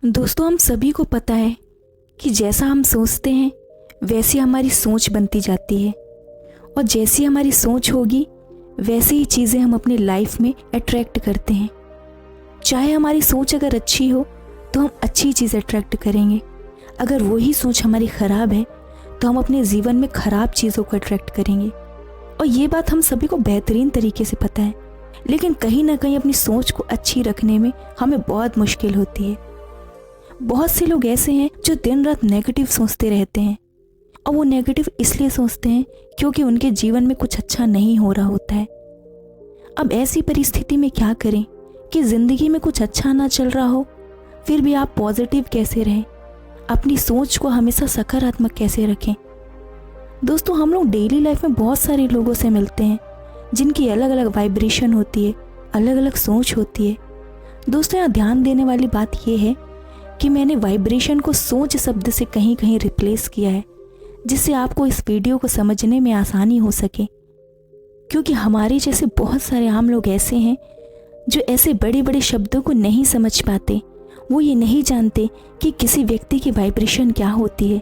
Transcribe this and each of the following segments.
दोस्तों, हम सभी को पता है कि जैसा हम सोचते हैं वैसी हमारी सोच बनती जाती है, और जैसी हमारी सोच होगी वैसी ही चीज़ें हम अपनी लाइफ में अट्रैक्ट करते हैं। चाहे हमारी सोच अगर अच्छी हो तो हम अच्छी चीज़ अट्रैक्ट करेंगे, अगर वही सोच हमारी ख़राब है तो हम अपने जीवन में ख़राब चीज़ों को अट्रैक्ट करेंगे। और ये बात हम सभी को बेहतरीन तरीके से पता है, लेकिन कहीं ना कहीं अपनी सोच को अच्छी रखने में हमें बहुत मुश्किल होती है। बहुत से लोग ऐसे हैं जो दिन रात नेगेटिव सोचते रहते हैं, और वो नेगेटिव इसलिए सोचते हैं क्योंकि उनके जीवन में कुछ अच्छा नहीं हो रहा होता है। अब ऐसी परिस्थिति में क्या करें कि ज़िंदगी में कुछ अच्छा ना चल रहा हो फिर भी आप पॉजिटिव कैसे रहें, अपनी सोच को हमेशा सकारात्मक कैसे रखें। दोस्तों, हम लोग डेली लाइफ में बहुत सारे लोगों से मिलते हैं जिनकी अलग अलग वाइब्रेशन होती है, अलग अलग सोच होती है। दोस्तों, यहाँ ध्यान देने वाली बात यह है कि मैंने वाइब्रेशन को सोच शब्द से कहीं कहीं रिप्लेस किया है, जिससे आपको इस वीडियो को समझने में आसानी हो सके। क्योंकि हमारे जैसे बहुत सारे आम लोग ऐसे हैं जो ऐसे बड़े बड़े शब्दों को नहीं समझ पाते, वो ये नहीं जानते कि किसी व्यक्ति की वाइब्रेशन क्या होती है।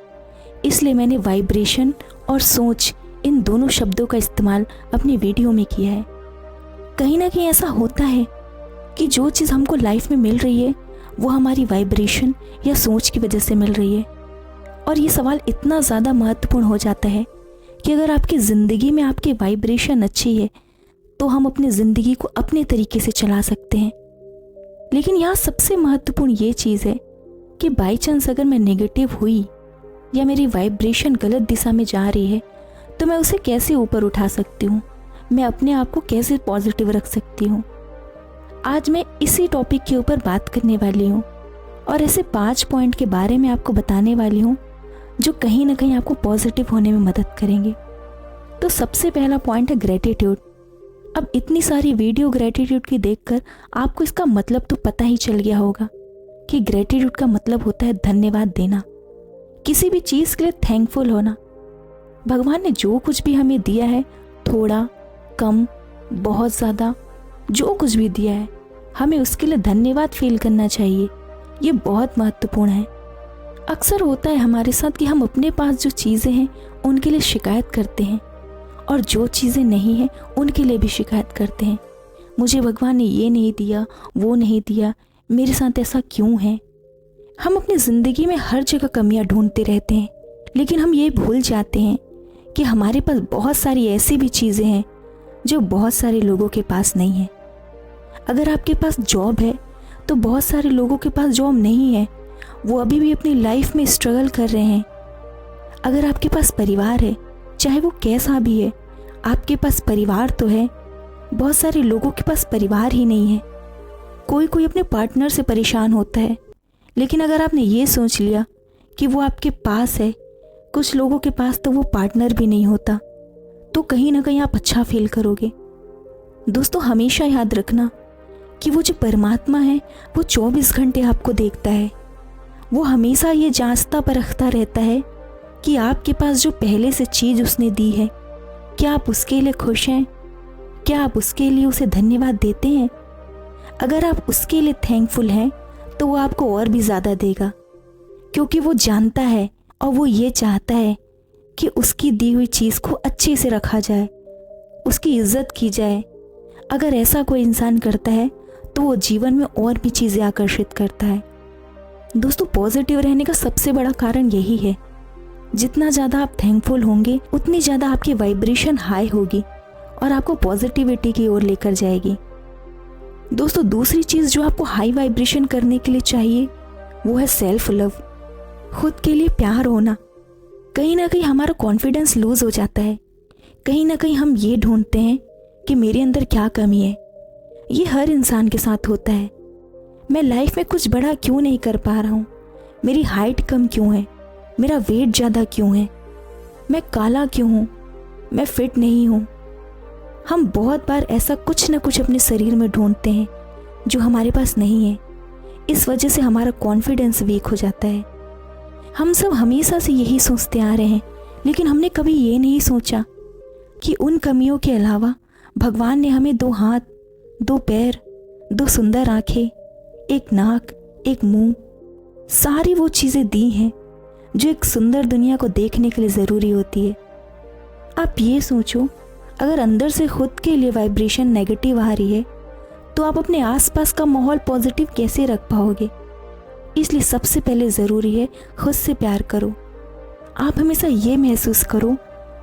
इसलिए मैंने वाइब्रेशन और सोच इन दोनों शब्दों का इस्तेमाल अपनी वीडियो में किया है। कहीं ना कहीं ऐसा होता है कि जो चीज़ हमको लाइफ में मिल रही है वो हमारी वाइब्रेशन या सोच की वजह से मिल रही है। और ये सवाल इतना ज़्यादा महत्वपूर्ण हो जाता है कि अगर आपकी ज़िंदगी में आपकी वाइब्रेशन अच्छी है तो हम अपनी ज़िंदगी को अपने तरीके से चला सकते हैं। लेकिन यहाँ सबसे महत्वपूर्ण ये चीज़ है कि बाई चांस अगर मैं नेगेटिव हुई या मेरी वाइब्रेशन गलत दिशा में जा रही है तो मैं उसे कैसे ऊपर उठा सकती हूँ, मैं अपने आप को कैसे पॉजिटिव रख सकती हूँ। आज मैं इसी टॉपिक के ऊपर बात करने वाली हूँ और ऐसे 5 पॉइंट के बारे में आपको बताने वाली हूँ जो कहीं ना कहीं आपको पॉजिटिव होने में मदद करेंगे। तो सबसे पहला पॉइंट है ग्रेटिट्यूड। अब इतनी सारी वीडियो ग्रेटिट्यूड की देखकर आपको इसका मतलब तो पता ही चल गया होगा कि ग्रेटिट्यूड का मतलब होता है धन्यवाद देना, किसी भी चीज़ के लिए थैंकफुल होना। भगवान ने जो कुछ भी हमें दिया है, थोड़ा, कम, बहुत ज़्यादा, जो कुछ भी दिया है, हमें उसके लिए धन्यवाद फील करना चाहिए। ये बहुत महत्वपूर्ण है। अक्सर होता है हमारे साथ कि हम अपने पास जो चीज़ें हैं उनके लिए शिकायत करते हैं, और जो चीज़ें नहीं हैं उनके लिए भी शिकायत करते हैं। मुझे भगवान ने ये नहीं दिया, वो नहीं दिया, मेरे साथ ऐसा क्यों है। हम अपनी ज़िंदगी में हर जगह कमियां ढूंढते रहते हैं, लेकिन हम ये भूल जाते हैं कि हमारे पास बहुत सारी ऐसी भी चीज़ें हैं जो बहुत सारे लोगों के पास नहीं है। अगर आपके पास जॉब है तो बहुत सारे लोगों के पास जॉब नहीं है, वो अभी भी अपनी लाइफ में स्ट्रगल कर रहे हैं। अगर आपके पास परिवार है, चाहे वो कैसा भी है, आपके पास परिवार तो है, बहुत सारे लोगों के पास परिवार ही नहीं है। कोई कोई अपने पार्टनर से परेशान होता है, लेकिन अगर आपने ये सोच लिया कि वो आपके पास है, कुछ लोगों के पास तो वो पार्टनर भी नहीं होता, तो कहीं ना कहीं आप अच्छा फील करोगे। दोस्तों, हमेशा याद रखना कि वो जो परमात्मा है वो 24 घंटे आपको देखता है। वो हमेशा ये जांचता परखता रहता है कि आपके पास जो पहले से चीज़ उसने दी है, क्या आप उसके लिए खुश हैं, क्या आप उसके लिए उसे धन्यवाद देते हैं। अगर आप उसके लिए थैंकफुल हैं तो वो आपको और भी ज़्यादा देगा, क्योंकि वो जानता है और वो ये चाहता है कि उसकी दी हुई चीज़ को अच्छे से रखा जाए, उसकी इज्जत की जाए। अगर ऐसा कोई इंसान करता है तो वो जीवन में और भी चीज़ें आकर्षित करता है। दोस्तों, पॉजिटिव रहने का सबसे बड़ा कारण यही है। जितना ज़्यादा आप थैंकफुल होंगे उतनी ज़्यादा आपकी वाइब्रेशन हाई होगी और आपको पॉजिटिविटी की ओर लेकर जाएगी। दोस्तों, दूसरी चीज़ जो आपको हाई वाइब्रेशन करने के लिए चाहिए वो है सेल्फ लव, खुद के लिए प्यार होना। कहीं ना कहीं हमारा कॉन्फिडेंस लूज़ हो जाता है, कहीं ना कहीं हम ये ढूंढते हैं कि मेरे अंदर क्या कमी है। ये हर इंसान के साथ होता है। मैं लाइफ में कुछ बड़ा क्यों नहीं कर पा रहा हूँ, मेरी हाइट कम क्यों है, मेरा वेट ज़्यादा क्यों है, मैं काला क्यों हूँ, मैं फिट नहीं हूँ। हम बहुत बार ऐसा कुछ ना कुछ अपने शरीर में ढूंढते हैं जो हमारे पास नहीं है। इस वजह से हमारा कॉन्फिडेंस वीक हो जाता है। हम सब हमेशा से यही सोचते आ रहे हैं, लेकिन हमने कभी ये नहीं सोचा कि उन कमियों के अलावा भगवान ने हमें 2 हाथ, 2 पैर, 2 सुंदर आँखें, एक नाक, एक मुंह सारी वो चीज़ें दी हैं जो एक सुंदर दुनिया को देखने के लिए ज़रूरी होती है। आप ये सोचो, अगर अंदर से खुद के लिए वाइब्रेशन नेगेटिव आ रही है तो आप अपने आसपास का माहौल पॉजिटिव कैसे रख पाओगे। इसलिए सबसे पहले ज़रूरी है खुद से प्यार करो। आप हमेशा ये महसूस करो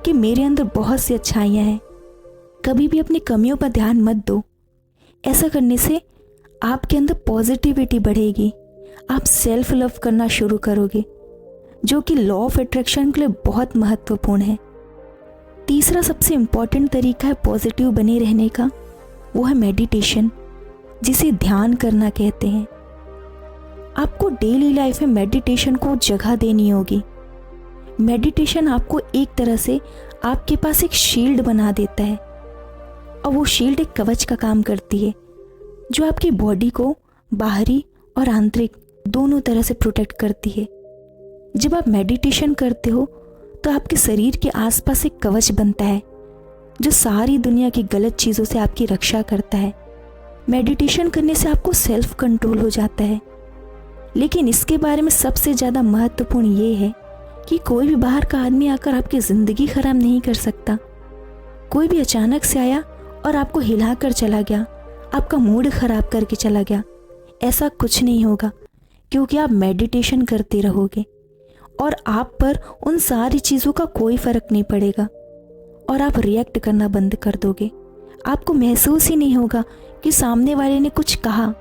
कि मेरे अंदर बहुत सी अच्छाइयाँ हैं। कभी भी अपनी कमियों पर ध्यान मत दो। ऐसा करने से आपके अंदर पॉजिटिविटी बढ़ेगी। आप सेल्फ लव करना शुरू करोगे, जो कि लॉ ऑफ अट्रैक्शन के लिए बहुत महत्वपूर्ण है। तीसरा सबसे इम्पॉर्टेंट तरीका है पॉजिटिव बने रहने का, वो है मेडिटेशन, जिसे ध्यान करना कहते हैं। आपको डेली लाइफ में मेडिटेशन को जगह देनी होगी। मेडिटेशन आपको एक तरह से आपके पास एक शील्ड बना देता है, और वो शील्ड एक कवच का काम करती है जो आपकी बॉडी को बाहरी और आंतरिक दोनों तरह से प्रोटेक्ट करती है। जब आप मेडिटेशन करते हो तो आपके शरीर के आसपास एक कवच बनता है जो सारी दुनिया की गलत चीज़ों से आपकी रक्षा करता है। मेडिटेशन करने से आपको सेल्फ कंट्रोल हो जाता है। लेकिन इसके बारे में सबसे ज़्यादा महत्वपूर्ण ये है कि कोई भी बाहर का आदमी आकर आपकी ज़िंदगी ख़राब नहीं कर सकता। कोई भी अचानक से आया और आपको हिला कर चला गया, आपका मूड ख़राब करके चला गया, ऐसा कुछ नहीं होगा, क्योंकि आप मेडिटेशन करते रहोगे और आप पर उन सारी चीज़ों का कोई फ़र्क नहीं पड़ेगा और आप रिएक्ट करना बंद कर दोगे। आपको महसूस ही नहीं होगा कि सामने वाले ने कुछ कहा।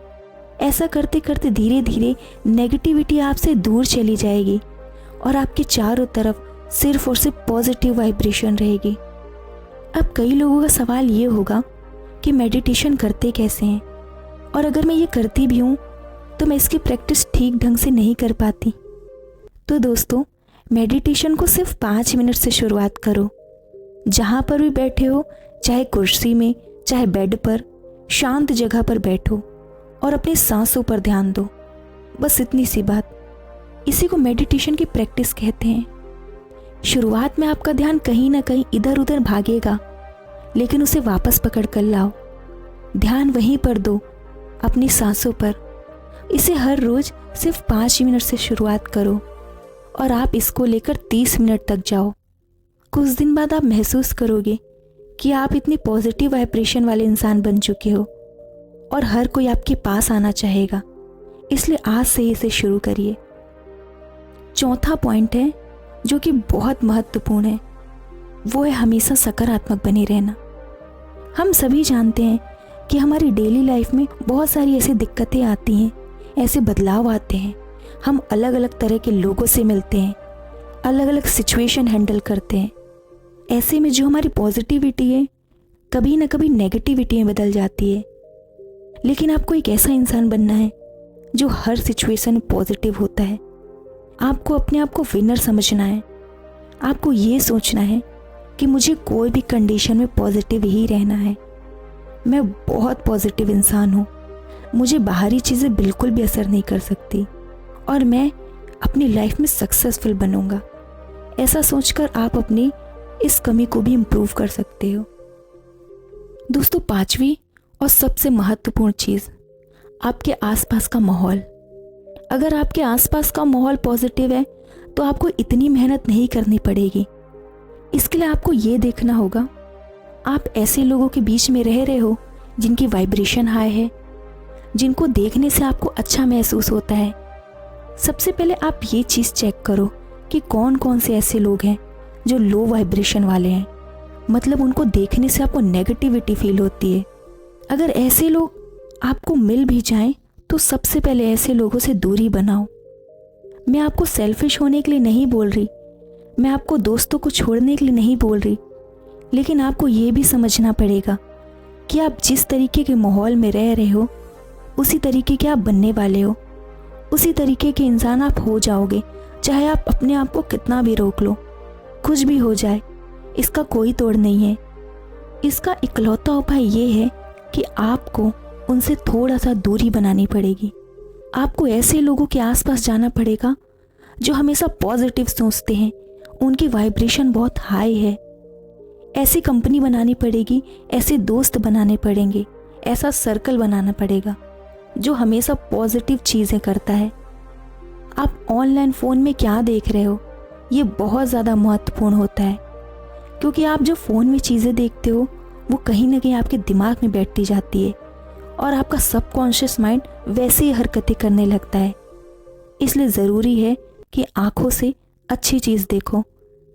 ऐसा करते करते धीरे धीरे नेगेटिविटी आपसे दूर चली जाएगी और आपके चारों तरफ सिर्फ और सिर्फ पॉजिटिव वाइब्रेशन रहेगी। अब कई लोगों का सवाल ये होगा कि मेडिटेशन करते कैसे हैं, और अगर मैं ये करती भी हूँ तो मैं इसकी प्रैक्टिस ठीक ढंग से नहीं कर पाती। तो दोस्तों, मेडिटेशन को सिर्फ 5 मिनट से शुरुआत करो। जहाँ पर भी बैठे हो, चाहे कुर्सी में, चाहे बेड पर, शांत जगह पर बैठो और अपनी सांसों पर ध्यान दो। बस इतनी सी बात। इसी को मेडिटेशन की प्रैक्टिस कहते हैं। शुरुआत में आपका ध्यान कहीं ना कहीं इधर उधर भागेगा, लेकिन उसे वापस पकड़ कर लाओ। ध्यान वहीं पर दो, अपनी सांसों पर। इसे हर रोज सिर्फ 5 मिनट से शुरुआत करो और आप इसको लेकर 30 मिनट तक जाओ। कुछ दिन बाद आप महसूस करोगे कि आप इतनी पॉजिटिव वाइब्रेशन वाले इंसान बन चुके हो और हर कोई आपके पास आना चाहेगा। इसलिए आज से इसे शुरू करिए। चौथा पॉइंट है जो कि बहुत महत्वपूर्ण है, वो है हमेशा सकारात्मक बने रहना। हम सभी जानते हैं कि हमारी डेली लाइफ में बहुत सारी ऐसी दिक्कतें आती हैं, ऐसे बदलाव आते हैं। हम अलग अलग तरह के लोगों से मिलते हैं, अलग अलग सिचुएशन हैंडल करते हैं। ऐसे में जो हमारी पॉजिटिविटी है कभी ना कभी नेगेटिविटी में बदल जाती है। लेकिन आपको एक ऐसा इंसान बनना है जो हर सिचुएशन में पॉजिटिव होता है। आपको अपने आप को विनर समझना है। आपको ये सोचना है कि मुझे कोई भी कंडीशन में पॉजिटिव ही रहना है। मैं बहुत पॉजिटिव इंसान हूँ, मुझे बाहरी चीज़ें बिल्कुल भी असर नहीं कर सकती और मैं अपनी लाइफ में सक्सेसफुल बनूंगा। ऐसा सोचकर आप अपनी इस कमी को भी इम्प्रूव कर सकते हो। दोस्तों, 5वीं और सबसे महत्वपूर्ण चीज़, आपके आसपास का माहौल। अगर आपके आसपास का माहौल पॉजिटिव है तो आपको इतनी मेहनत नहीं करनी पड़ेगी। इसके लिए आपको ये देखना होगा आप ऐसे लोगों के बीच में रह रहे हो जिनकी वाइब्रेशन हाई है, जिनको देखने से आपको अच्छा महसूस होता है। सबसे पहले आप ये चीज़ चेक करो कि कौन कौन से ऐसे लोग हैं जो लो वाइब्रेशन वाले हैं, मतलब उनको देखने से आपको नेगेटिविटी फील होती है। अगर ऐसे लोग आपको मिल भी जाएं तो सबसे पहले ऐसे लोगों से दूरी बनाओ। मैं आपको सेल्फिश होने के लिए नहीं बोल रही, मैं आपको दोस्तों को छोड़ने के लिए नहीं बोल रही, लेकिन आपको ये भी समझना पड़ेगा कि आप जिस तरीके के माहौल में रह रहे हो उसी तरीके के आप बनने वाले हो, उसी तरीके के इंसान आप हो जाओगे। चाहे आप अपने आप को कितना भी रोक लो, कुछ भी हो जाए, इसका कोई तोड़ नहीं है। इसका इकलौता उपाय ये है कि आपको उनसे थोड़ा सा दूरी बनानी पड़ेगी। आपको ऐसे लोगों के आसपास जाना पड़ेगा जो हमेशा पॉजिटिव सोचते हैं, उनकी वाइब्रेशन बहुत हाई है। ऐसी कंपनी बनानी पड़ेगी, ऐसे दोस्त बनाने पड़ेंगे, ऐसा सर्कल बनाना पड़ेगा जो हमेशा पॉजिटिव चीज़ें करता है। आप ऑनलाइन फ़ोन में क्या देख रहे हो ये बहुत ज़्यादा महत्वपूर्ण होता है, क्योंकि आप जो फ़ोन में चीज़ें देखते हो वो कहीं ना कहीं आपके दिमाग में बैठती जाती है और आपका सबकॉन्शियस माइंड वैसे ही हरकतें करने लगता है। इसलिए ज़रूरी है कि आँखों से अच्छी चीज़ देखो,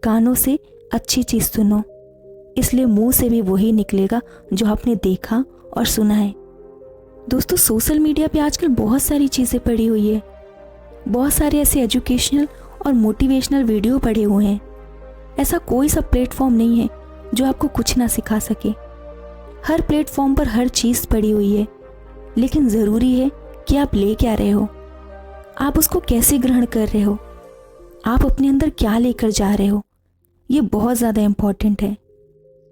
कानों से अच्छी चीज़ सुनो, इसलिए मुंह से भी वही निकलेगा जो आपने देखा और सुना है। दोस्तों, सोशल मीडिया पे आजकल बहुत सारी चीज़ें पड़ी हुई है, बहुत सारे ऐसे एजुकेशनल और मोटिवेशनल वीडियो पड़े हुए हैं। ऐसा कोई सा प्लेटफॉर्म नहीं है जो आपको कुछ ना सिखा सके। हर प्लेटफॉर्म पर हर चीज़ पड़ी हुई है, लेकिन ज़रूरी है कि आप ले क्या रहे हो, आप उसको कैसे ग्रहण कर रहे हो, आप अपने अंदर क्या लेकर जा रहे हो। ये बहुत ज़्यादा इम्पॉर्टेंट है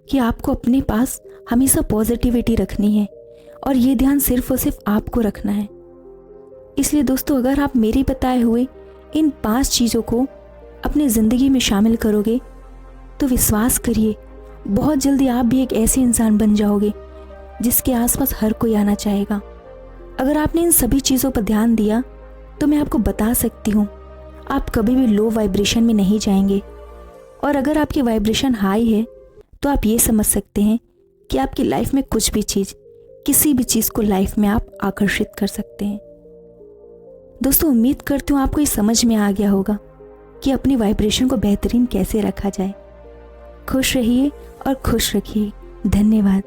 कि आपको अपने पास हमेशा पॉजिटिविटी रखनी है और ये ध्यान सिर्फ और सिर्फ आपको रखना है। इसलिए दोस्तों, अगर आप मेरे बताए हुए इन 5 चीज़ों को अपनी ज़िंदगी में शामिल करोगे तो विश्वास करिए बहुत जल्दी आप भी एक ऐसे इंसान बन जाओगे जिसके आसपास हर कोई आना चाहेगा। अगर आपने इन सभी चीज़ों पर ध्यान दिया तो मैं आपको बता सकती हूँ आप कभी भी लो वाइब्रेशन में नहीं जाएंगे, और अगर आपकी वाइब्रेशन हाई है तो आप ये समझ सकते हैं कि आपकी लाइफ में कुछ भी चीज़, किसी भी चीज़ को लाइफ में आप आकर्षित कर सकते हैं। दोस्तों, उम्मीद करती हूँ आपको ये समझ में आ गया होगा कि अपनी वाइब्रेशन को बेहतरीन कैसे रखा जाए। खुश रहिए और खुश रखिए। धन्यवाद।